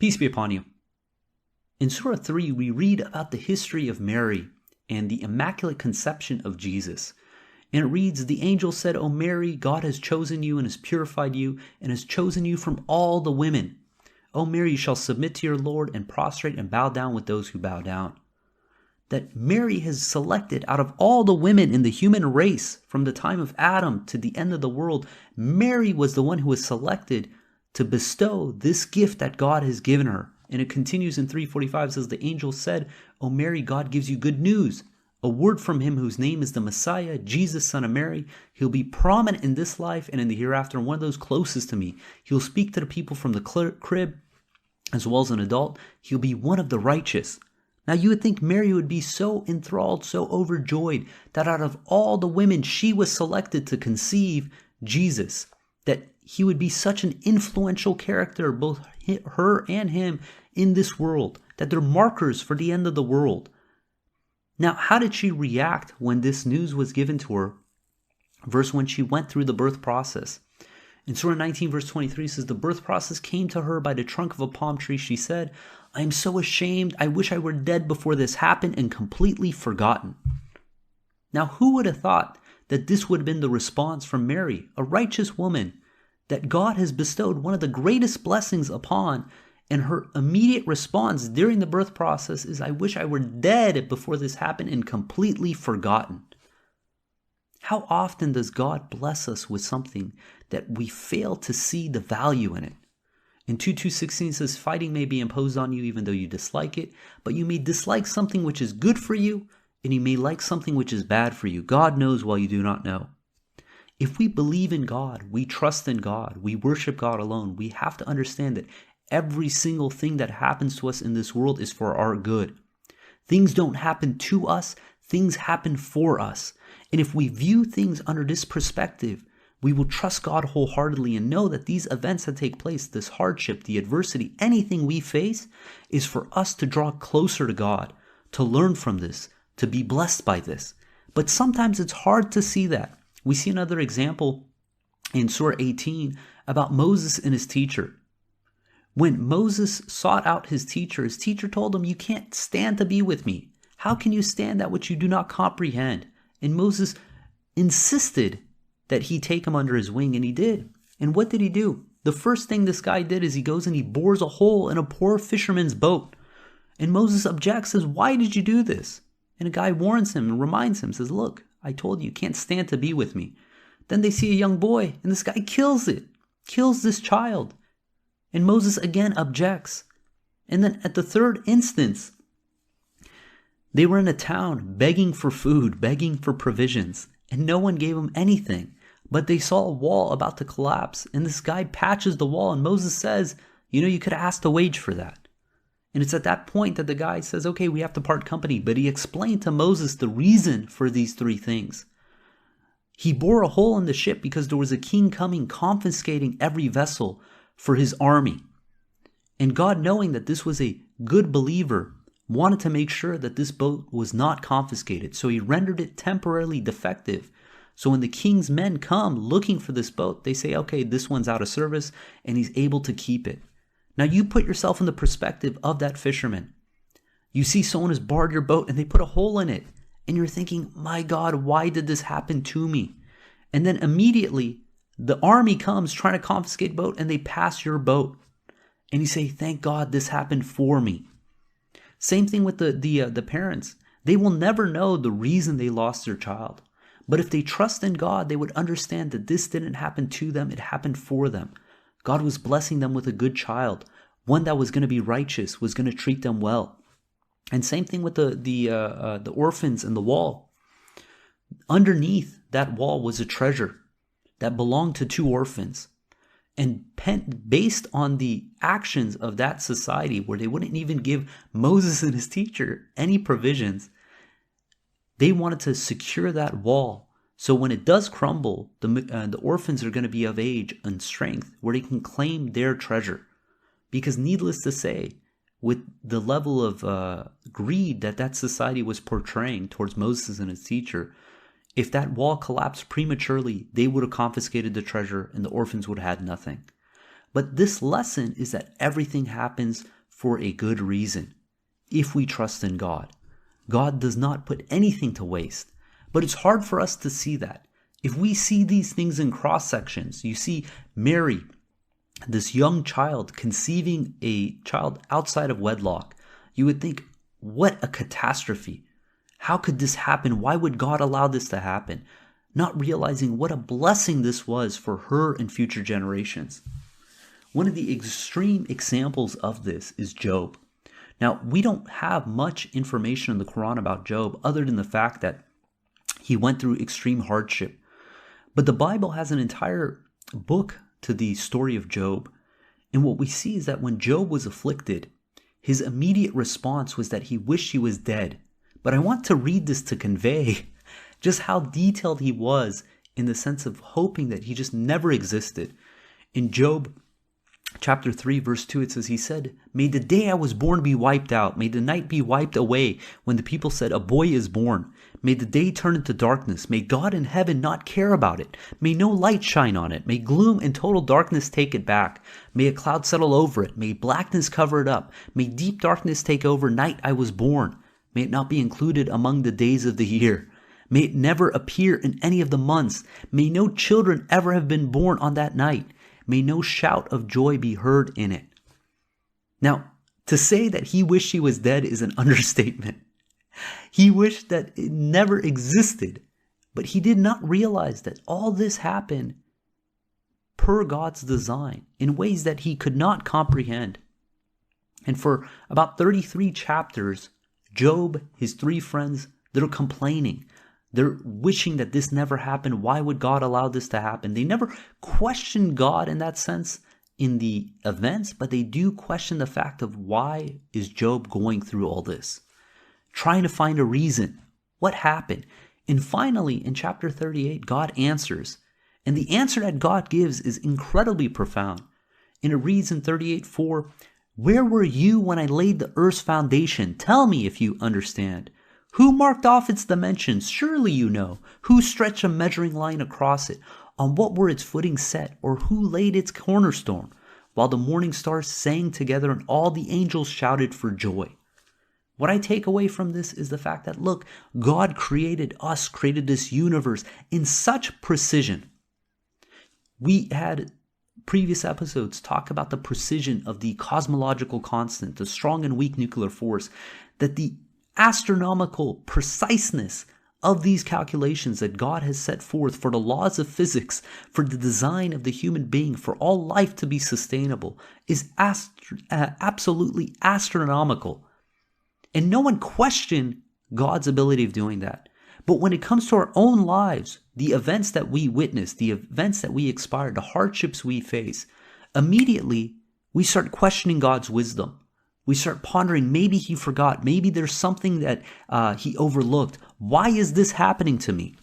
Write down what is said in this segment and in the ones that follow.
Peace be upon you. In Surah 3, we read about the history of Mary and the Immaculate Conception of Jesus. And it reads, "The angel said, O Mary, God has chosen you and has purified you and has chosen you from all the women. O Mary, you shall submit to your Lord and prostrate and bow down with those who bow down." That Mary has selected out of all the women in the human race from the time of Adam to the end of the world, Mary was the one who was selected to bestow this gift that God has given her. And it continues in 3:45, says, "The angel said, O Mary, God gives you good news. A word from him whose name is the Messiah, Jesus, son of Mary. He'll be prominent in this life and in the hereafter, and one of those closest to me. He'll speak to the people from the crib as well as an adult. He'll be one of the righteous." Now you would think Mary would be so enthralled, so overjoyed that out of all the women she was selected to conceive Jesus, that he would be such an influential character, both her and him, in this world, that they're markers for the end of the world. Now, how did she react when this news was given to her versus when she went through the birth process? In Surah 19, verse 23 says, "The birth process came to her by the trunk of a palm tree. She said, I am so ashamed. I wish I were dead before this happened and completely forgotten." Now, who would have thought that this would have been the response from Mary, a righteous woman, that God has bestowed one of the greatest blessings upon, and her immediate response during the birth process is, "I wish I were dead before this happened and completely forgotten." How often does God bless us with something that we fail to see the value in it? In 2:2:16 says, "Fighting may be imposed on you even though you dislike it, but you may dislike something which is good for you, and you may like something which is bad for you. God knows while you do not know." If we believe in God, we trust in God, we worship God alone, we have to understand that every single thing that happens to us in this world is for our good. Things don't happen to us, things happen for us. And if we view things under this perspective, we will trust God wholeheartedly and know that these events that take place, this hardship, the adversity, anything we face, is for us to draw closer to God, to learn from this, to be blessed by this. But sometimes it's hard to see that. We see another example in Surah 18 about Moses and his teacher. When Moses sought out his teacher told him, "You can't stand to be with me. How can you stand that which you do not comprehend?" And Moses insisted that he take him under his wing, and he did. And what did he do? The first thing this guy did is he goes and he bores a hole in a poor fisherman's boat. And Moses objects, says, "Why did you do this?" And a guy warns him and reminds him, says, "Look, I told you can't stand to be with me." Then they see a young boy, and this guy kills this child. And Moses again objects. And then at the third instance, they were in a town begging for food, begging for provisions, and no one gave them anything. But they saw a wall about to collapse, and this guy patches the wall, and Moses says, "You could have asked a wage for that." And it's at that point that the guy says, "Okay, we have to part company." But he explained to Moses the reason for these three things. He bore a hole in the ship because there was a king coming, confiscating every vessel for his army. And God, knowing that this was a good believer, wanted to make sure that this boat was not confiscated. So he rendered it temporarily defective. So when the king's men come looking for this boat, they say, "Okay, this one's out of service," and he's able to keep it. Now you put yourself in the perspective of that fisherman. You see someone has borrowed your boat and they put a hole in it. And you're thinking, "My God, why did this happen to me?" And then immediately the army comes trying to confiscate the boat and they pass your boat. And you say, "Thank God this happened for me." Same thing with the parents. They will never know the reason they lost their child. But if they trust in God, they would understand that this didn't happen to them, it happened for them. God was blessing them with a good child, one that was going to be righteous, was going to treat them well. And same thing with the orphans and the wall. Underneath that wall was a treasure that belonged to two orphans. And based on the actions of that society, where they wouldn't even give Moses and his teacher any provisions, they wanted to secure that wall. So when it does crumble, the orphans are going to be of age and strength where they can claim their treasure. Because needless to say, with the level of greed that society was portraying towards Moses and his teacher, if that wall collapsed prematurely, they would have confiscated the treasure and the orphans would have had nothing. But this lesson is that everything happens for a good reason. If we trust in God, God does not put anything to waste. But it's hard for us to see that. If we see these things in cross sections, you see Mary, this young child, conceiving a child outside of wedlock, you would think, what a catastrophe. How could this happen? Why would God allow this to happen? Not realizing what a blessing this was for her and future generations. One of the extreme examples of this is Job. Now, we don't have much information in the Quran about Job other than the fact that he went through extreme hardship. But the Bible has an entire book to the story of Job. And what we see is that when Job was afflicted, his immediate response was that he wished he was dead. But I want to read this to convey just how detailed he was in the sense of hoping that he just never existed. In Job chapter 3, verse 2, it says, he said, "May the day I was born be wiped out. May the night be wiped away when the people said, a boy is born. May the day turn into darkness. May God in heaven not care about it. May no light shine on it. May gloom and total darkness take it back. May a cloud settle over it. May blackness cover it up. May deep darkness take over night I was born. May it not be included among the days of the year. May it never appear in any of the months. May no children ever have been born on that night. May no shout of joy be heard in it." Now, to say that he wished he was dead is an understatement. He wished that it never existed, but he did not realize that all this happened per God's design in ways that he could not comprehend. And for about 33 chapters, Job, his three friends, they're complaining. They're wishing that this never happened. Why would God allow this to happen? They never question God in that sense in the events, but they do question the fact of why is Job going through all this? Trying to find a reason. What happened? And finally, in chapter 38, God answers. And the answer that God gives is incredibly profound. And it reads in 38:4, "Where were you when I laid the earth's foundation? Tell me if you understand. Who marked off its dimensions? Surely you know. Who stretched a measuring line across it? On what were its footings set? Or who laid its cornerstone? While the morning stars sang together and all the angels shouted for joy." What I take away from this is the fact that, look, God created us, created this universe in such precision. We had previous episodes talk about the precision of the cosmological constant, the strong and weak nuclear force, that the astronomical preciseness of these calculations that God has set forth for the laws of physics, for the design of the human being, for all life to be sustainable, is absolutely astronomical. And no one questioned God's ability of doing that. But when it comes to our own lives, the events that we witness, the events that we experience, the hardships we face, immediately we start questioning God's wisdom. We start pondering, maybe he forgot, maybe there's something that he overlooked. Why is this happening to me?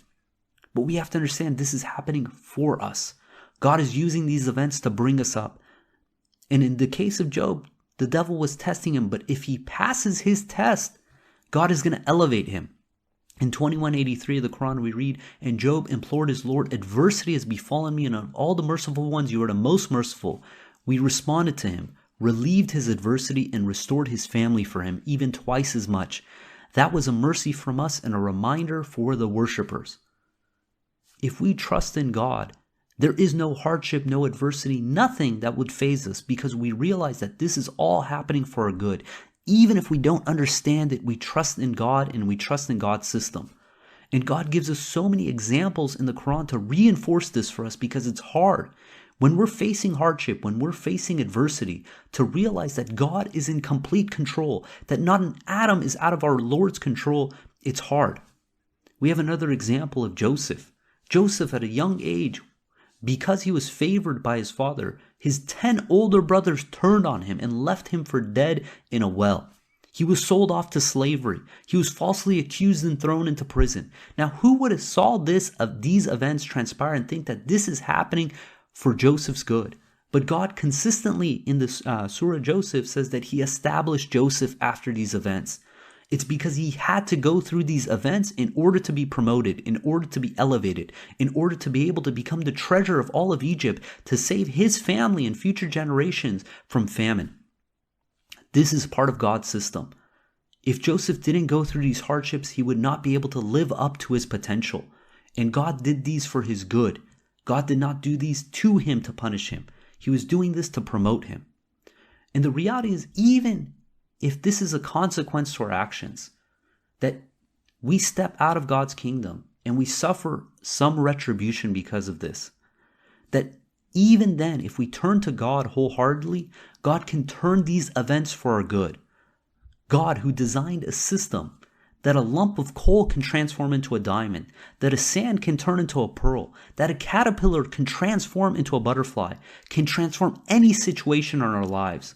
But we have to understand this is happening for us. God is using these events to bring us up. And in the case of Job, the devil was testing him, but if he passes his test, God is going to elevate him. In 21:83 of the Quran we read, "And Job implored his Lord, adversity has befallen me, and of all the merciful ones you are the most merciful. We responded to him, relieved his adversity, and restored his family for him, even twice as much. That was a mercy from us and a reminder for the worshipers." If we trust in God, there is no hardship, no adversity, nothing that would faze us, because we realize that this is all happening for our good. Even if we don't understand it, we trust in God and we trust in God's system. And God gives us so many examples in the Quran to reinforce this for us, because it's hard. When we're facing hardship, when we're facing adversity, to realize that God is in complete control, that not an atom is out of our Lord's control, it's hard. We have another example of Joseph. Joseph at a young age, because he was favored by his father, his 10 older brothers turned on him and left him for dead in a well. He was sold off to slavery. He was falsely accused and thrown into prison. Now, who would have saw these events transpire and think that this is happening for Joseph's good? But God consistently in the Surah Joseph says that he established Joseph after these events. It's because he had to go through these events in order to be promoted, in order to be elevated, in order to be able to become the treasurer of all of Egypt, to save his family and future generations from famine. This is part of God's system. If Joseph didn't go through these hardships, he would not be able to live up to his potential. And God did these for his good. God did not do these to him to punish him. He was doing this to promote him. And the reality is, even if this is a consequence to our actions, that we step out of God's kingdom and we suffer some retribution because of this, that even then, if we turn to God wholeheartedly, God can turn these events for our good. God, who designed a system that a lump of coal can transform into a diamond, that a sand can turn into a pearl, that a caterpillar can transform into a butterfly, can transform any situation in our lives.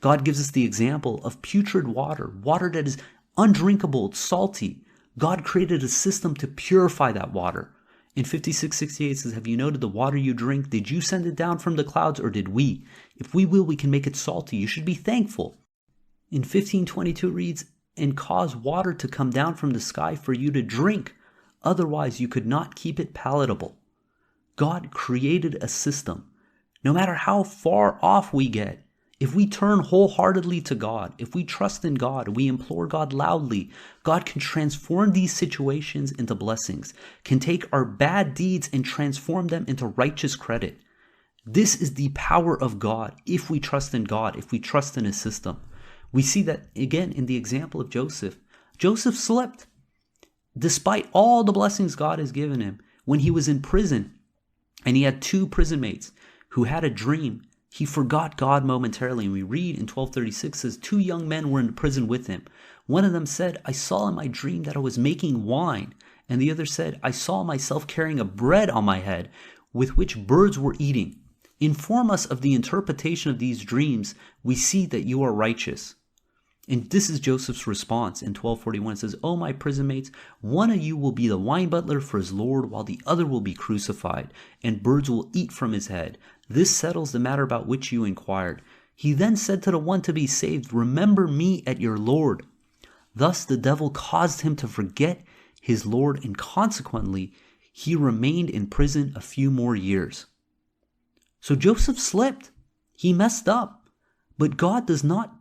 God gives us the example of putrid water, water that is undrinkable, it's salty. God created a system to purify that water. In 56:68 says, have you noted the water you drink? Did you send it down from the clouds, or did we? If we will, we can make it salty. You should be thankful. In 15:22 reads, and cause water to come down from the sky for you to drink. Otherwise, you could not keep it palatable. God created a system. No matter how far off we get, if we turn wholeheartedly to God, if we trust in God, we implore God loudly, God can transform these situations into blessings, can take our bad deeds and transform them into righteous credit. This is the power of God if we trust in God, if we trust in His system. We see that again in the example of Joseph. Joseph slipped. Despite all the blessings God has given him, when he was in prison and he had two prison mates who had a dream, he forgot God momentarily. And we read in 12:36 says, two young men were in prison with him. One of them said, I saw in my dream that I was making wine. And the other said, I saw myself carrying a bread on my head with which birds were eating. Inform us of the interpretation of these dreams. We see that you are righteous. And this is Joseph's response in 12:41. It says, O my prison mates, one of you will be the wine butler for his Lord, while the other will be crucified, and birds will eat from his head. This settles the matter about which you inquired. He then said to the one to be saved, remember me at your Lord. Thus the devil caused him to forget his Lord, and consequently he remained in prison a few more years. So Joseph slipped. He messed up. But God does not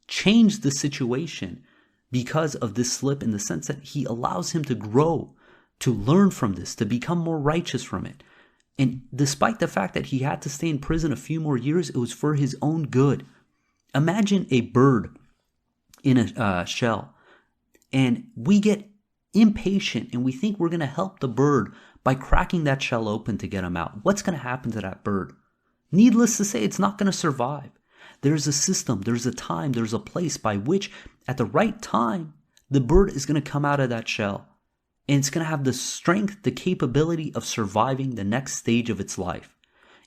change the situation because of this slip, in the sense that He allows him to grow, to learn from this, to become more righteous from it. And despite the fact that he had to stay in prison a few more years, it was for his own good. Imagine a bird in a shell, and we get impatient and we think we're going to help the bird by cracking that shell open to get him out. What's going to happen to that bird? Needless to say, it's not going to survive. There's a system, there's a time, there's a place by which at the right time, the bird is going to come out of that shell. And it's going to have the strength, the capability of surviving the next stage of its life.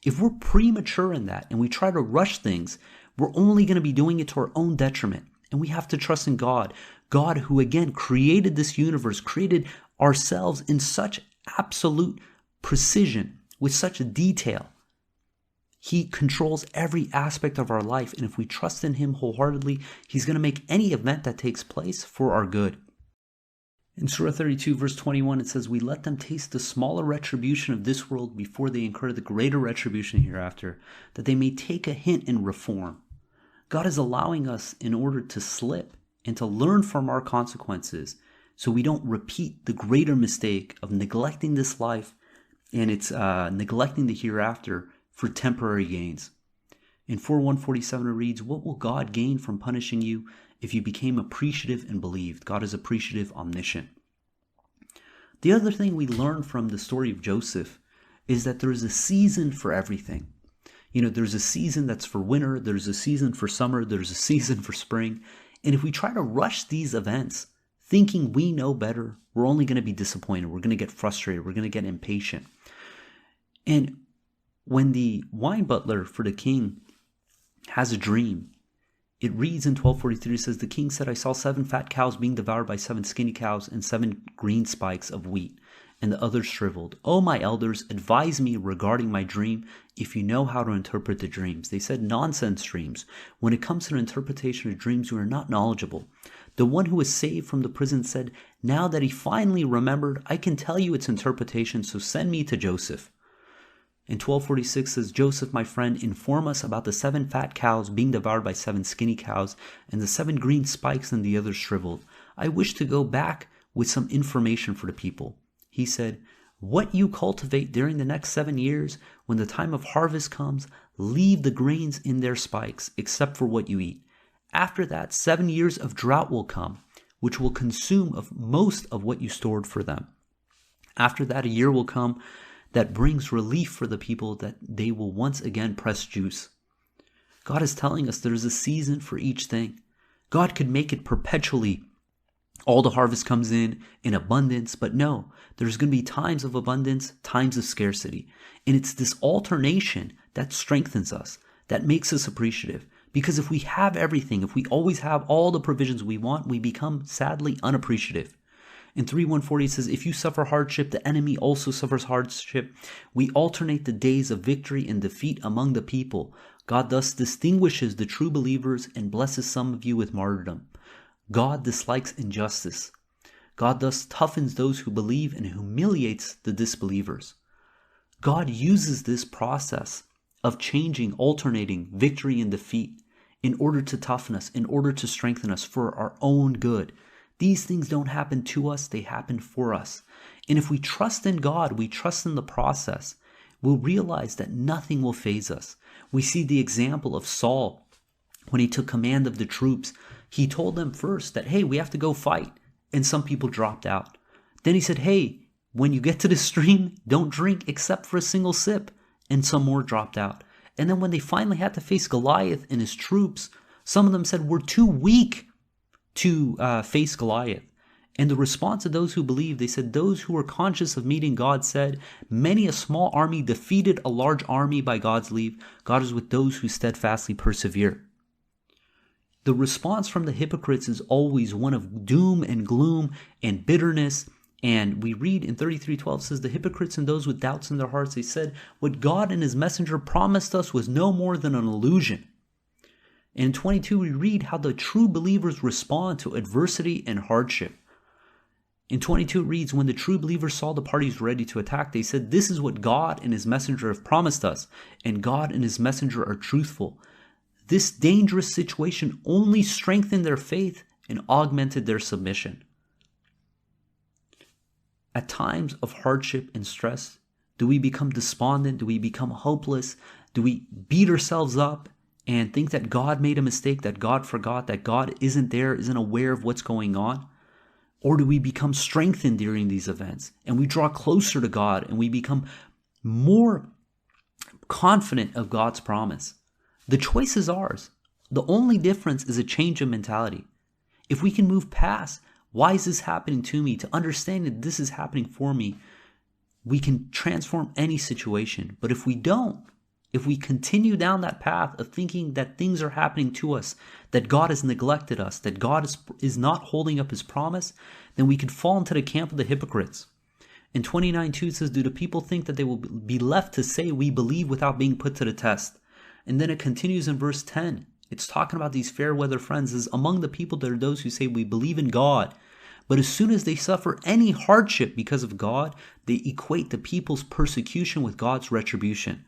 If we're premature in that and we try to rush things, we're only going to be doing it to our own detriment. And we have to trust in God. God, who again created this universe, created ourselves in such absolute precision, with such detail. He controls every aspect of our life, and if we trust in Him wholeheartedly, He's going to make any event that takes place for our good. In Surah 32, verse 21, it says, we let them taste the smaller retribution of this world before they incur the greater retribution hereafter, that they may take a hint and reform. God is allowing us in order to slip and to learn from our consequences, so we don't repeat the greater mistake of neglecting this life and it's neglecting the hereafter for temporary gains. In 4:147 it reads, what will God gain from punishing you if you became appreciative and believed? God is appreciative, omniscient. The other thing we learn from the story of Joseph is that there is a season for everything. There's a season that's for winter, there's a season for summer, there's a season for spring. And if we try to rush these events thinking we know better, we're only going to be disappointed. We're going to get frustrated. We're going to get impatient. And when the wine butler for the king has a dream, it reads in 12:43, it says, the king said, I saw 7 fat cows being devoured by 7 skinny cows and 7 green spikes of wheat, and the others shriveled. O my elders, advise me regarding my dream, if you know how to interpret the dreams. They said, nonsense dreams. When it comes to the interpretation of dreams, you are not knowledgeable. The one who was saved from the prison said, now that he finally remembered, I can tell you its interpretation, so send me to Joseph. In 1246 says, Joseph, my friend, inform us about the 7 fat cows being devoured by 7 skinny cows, and the 7 green spikes and the others shriveled. I wish to go back with some information for the people. He said, what you cultivate during the next 7 years, when the time of harvest comes, leave the grains in their spikes, except for what you eat. After that, 7 years of drought will come, which will consume of most of what you stored for them. After that, a year will come that brings relief for the people, that they will once again press juice. God is telling us there's a season for each thing. God could make it perpetually. All the harvest comes in abundance, but no, there's going to be times of abundance, times of scarcity. And it's this alternation that strengthens us, that makes us appreciative. Because if we have everything, if we always have all the provisions we want, we become sadly unappreciative. In 3:140 it says, if you suffer hardship, the enemy also suffers hardship. We alternate the days of victory and defeat among the people. God thus distinguishes the true believers and blesses some of you with martyrdom. God dislikes injustice. God thus toughens those who believe and humiliates the disbelievers. God uses this process of changing, alternating victory and defeat in order to toughen us, in order to strengthen us for our own good. These things don't happen to us, they happen for us. And if we trust in God, we trust in the process, we'll realize that nothing will faze us. We see the example of Saul when he took command of the troops. He told them first that, hey, we have to go fight. And some people dropped out. Then he said, hey, when you get to the stream, don't drink except for a single sip. And some more dropped out. And then when they finally had to face Goliath and his troops, some of them said, we're too weak to face Goliath. And the response of those who believed, they said, those who were conscious of meeting God said, many a small army defeated a large army by God's leave. God is with those who steadfastly persevere. The response from the hypocrites is always one of doom and gloom and bitterness. And we read in 33:12 says, the hypocrites and those with doubts in their hearts, they said, what God and his messenger promised us was no more than an illusion. In 22, we read how the true believers respond to adversity and hardship. In 22, it reads, when the true believers saw the parties ready to attack, they said, this is what God and his messenger have promised us, and God and his messenger are truthful. This dangerous situation only strengthened their faith and augmented their submission. At times of hardship and stress, do we become despondent? Do we become hopeless? Do we beat ourselves up and think that God made a mistake, that God forgot, that God isn't there, isn't aware of what's going on? Or do we become strengthened during these events and we draw closer to God and we become more confident of God's promise? The choice is ours. The only difference is a change of mentality. If we can move past, why is this happening to me, to understand that this is happening for me, we can transform any situation. But if we don't, if we continue down that path of thinking that things are happening to us, that God has neglected us, that God is not holding up his promise, then we could fall into the camp of the hypocrites. In 29:2 it says, do the people think that they will be left to say we believe without being put to the test? And then it continues in verse 10. It's talking about these fair weather friends. Is among the people there are those who say we believe in God, but as soon as they suffer any hardship because of God, they equate the people's persecution with God's retribution.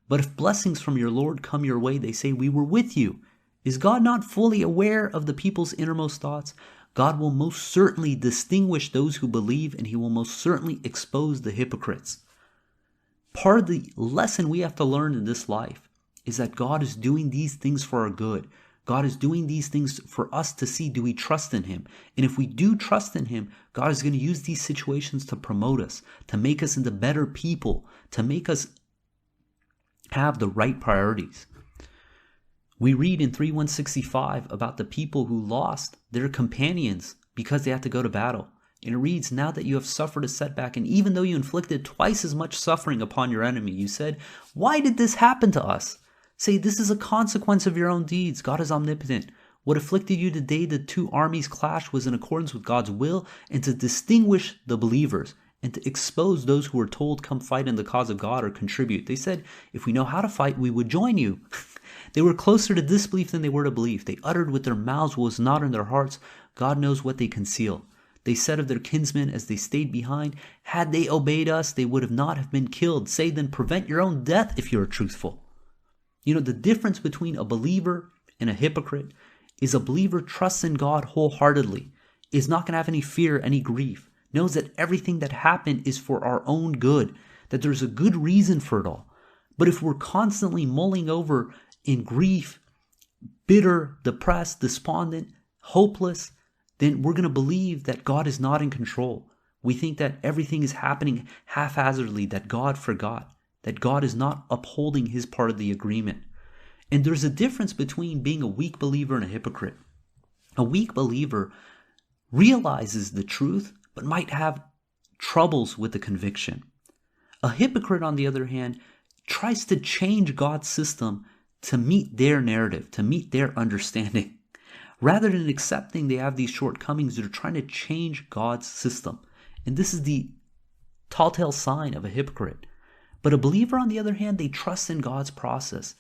But if blessings from your Lord come your way, they say, we were with you. Is God not fully aware of the people's innermost thoughts? God will most certainly distinguish those who believe, and he will most certainly expose the hypocrites. Part of the lesson we have to learn in this life is that God is doing these things for our good. God is doing these things for us to see, do we trust in him? And if we do trust in him, God is going to use these situations to promote us, to make us into better people, to make us have the right priorities. We read in 3:165 about the people who lost their companions because they had to go to battle. And it reads, now that you have suffered a setback, and even though you inflicted twice as much suffering upon your enemy, you said, why did this happen to us? Say, this is a consequence of your own deeds. God is omnipotent. What afflicted you the day the two armies clashed was in accordance with God's will, and to distinguish the believers and to expose those who were told, come fight in the cause of God or contribute. They said, if we know how to fight, we would join you. They were closer to disbelief than they were to belief. They uttered with their mouths what was not in their hearts. God knows what they conceal. They said of their kinsmen as they stayed behind, had they obeyed us, they would have not have been killed. Say then, prevent your own death if you are truthful. You know, the difference between a believer and a hypocrite is a believer trusts in God wholeheartedly, is not going to have any fear, any grief, knows that everything that happened is for our own good, that there's a good reason for it all. But if we're constantly mulling over in grief, bitter, depressed, despondent, hopeless, then we're going to believe that God is not in control. We think that everything is happening haphazardly, that God forgot, that God is not upholding his part of the agreement. And there's a difference between being a weak believer and a hypocrite. A weak believer realizes the truth, but might have troubles with the conviction. A hypocrite, on the other hand, tries to change God's system to meet their narrative, to meet their understanding. Rather than accepting they have these shortcomings, they're trying to change God's system. And this is the telltale sign of a hypocrite. But a believer, on the other hand, they trust in God's process.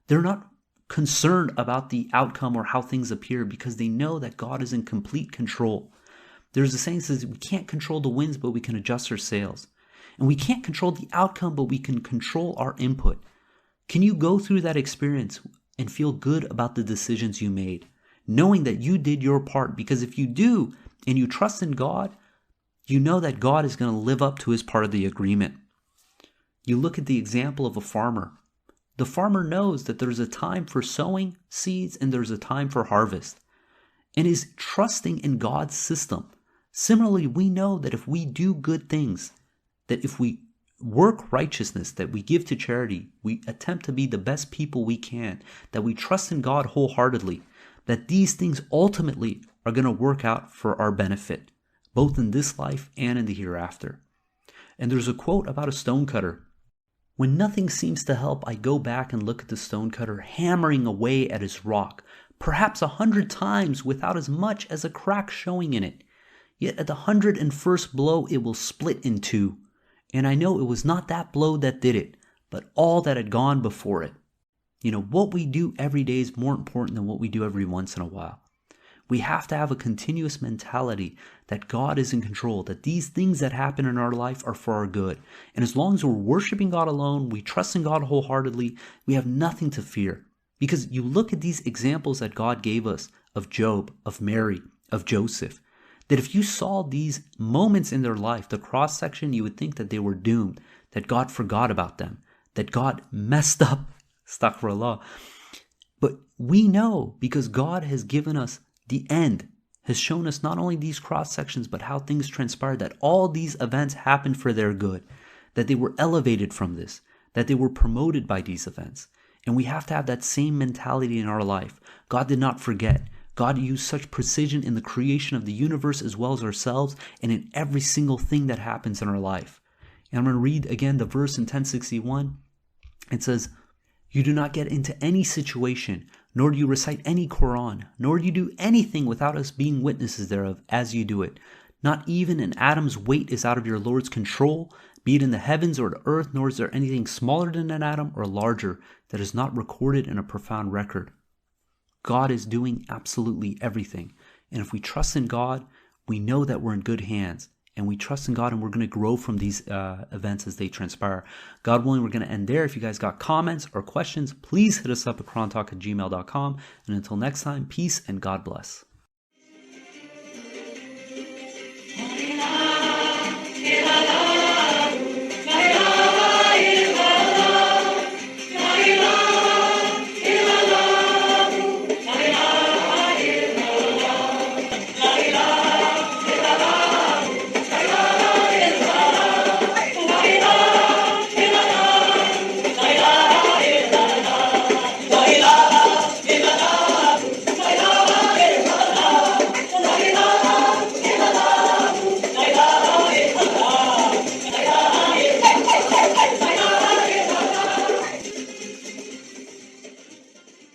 They're not concerned about the outcome or how things appear because they know that God is in complete control. There's a saying that says we can't control the winds, but we can adjust our sails. And we can't control the outcome, but we can control our input. Can you go through that experience and feel good about the decisions you made, knowing that you did your part? Because if you do, and you trust in God, you know that God is going to live up to his part of the agreement. You look at the example of a farmer. The farmer knows that there's a time for sowing seeds and there's a time for harvest, and is trusting in God's system. Similarly, we know that if we do good things, that if we work righteousness, that we give to charity, we attempt to be the best people we can, that we trust in God wholeheartedly, that these things ultimately are going to work out for our benefit, both in this life and in the hereafter. And there's a quote about a stonecutter. When nothing seems to help, I go back and look at the stonecutter hammering away at his rock, perhaps 100 times without as much as a crack showing in it. Yet at the 101st blow, it will split in two. And I know it was not that blow that did it, but all that had gone before it. You know, what we do every day is more important than what we do every once in a while. We have to have a continuous mentality that God is in control, that these things that happen in our life are for our good. And as long as we're worshiping God alone, we trust in God wholeheartedly, we have nothing to fear. Because you look at these examples that God gave us of Job, of Mary, of Joseph, that if you saw these moments in their life, the cross section, you would think that they were doomed, that God forgot about them, that God messed up, astaghfirullah. But we know, because God has given us the end, has shown us not only these cross sections, but how things transpired, that all these events happened for their good, that they were elevated from this, that they were promoted by these events. And we have to have that same mentality in our life. God did not forget. God used such precision in the creation of the universe as well as ourselves and in every single thing that happens in our life. And I'm going to read again the verse in 1061. It says, "You do not get into any situation, nor do you recite any Quran, nor do you do anything without us being witnesses thereof as you do it. Not even an atom's weight is out of your Lord's control, be it in the heavens or the earth, nor is there anything smaller than an atom or larger that is not recorded in a profound record." God is doing absolutely everything. And if we trust in God, we know that we're in good hands. And we trust in God, and we're going to grow from these events as they transpire. God willing, we're going to end there. If you guys got comments or questions, please hit us up at qurantalk@gmail.com. And until next time, peace and God bless.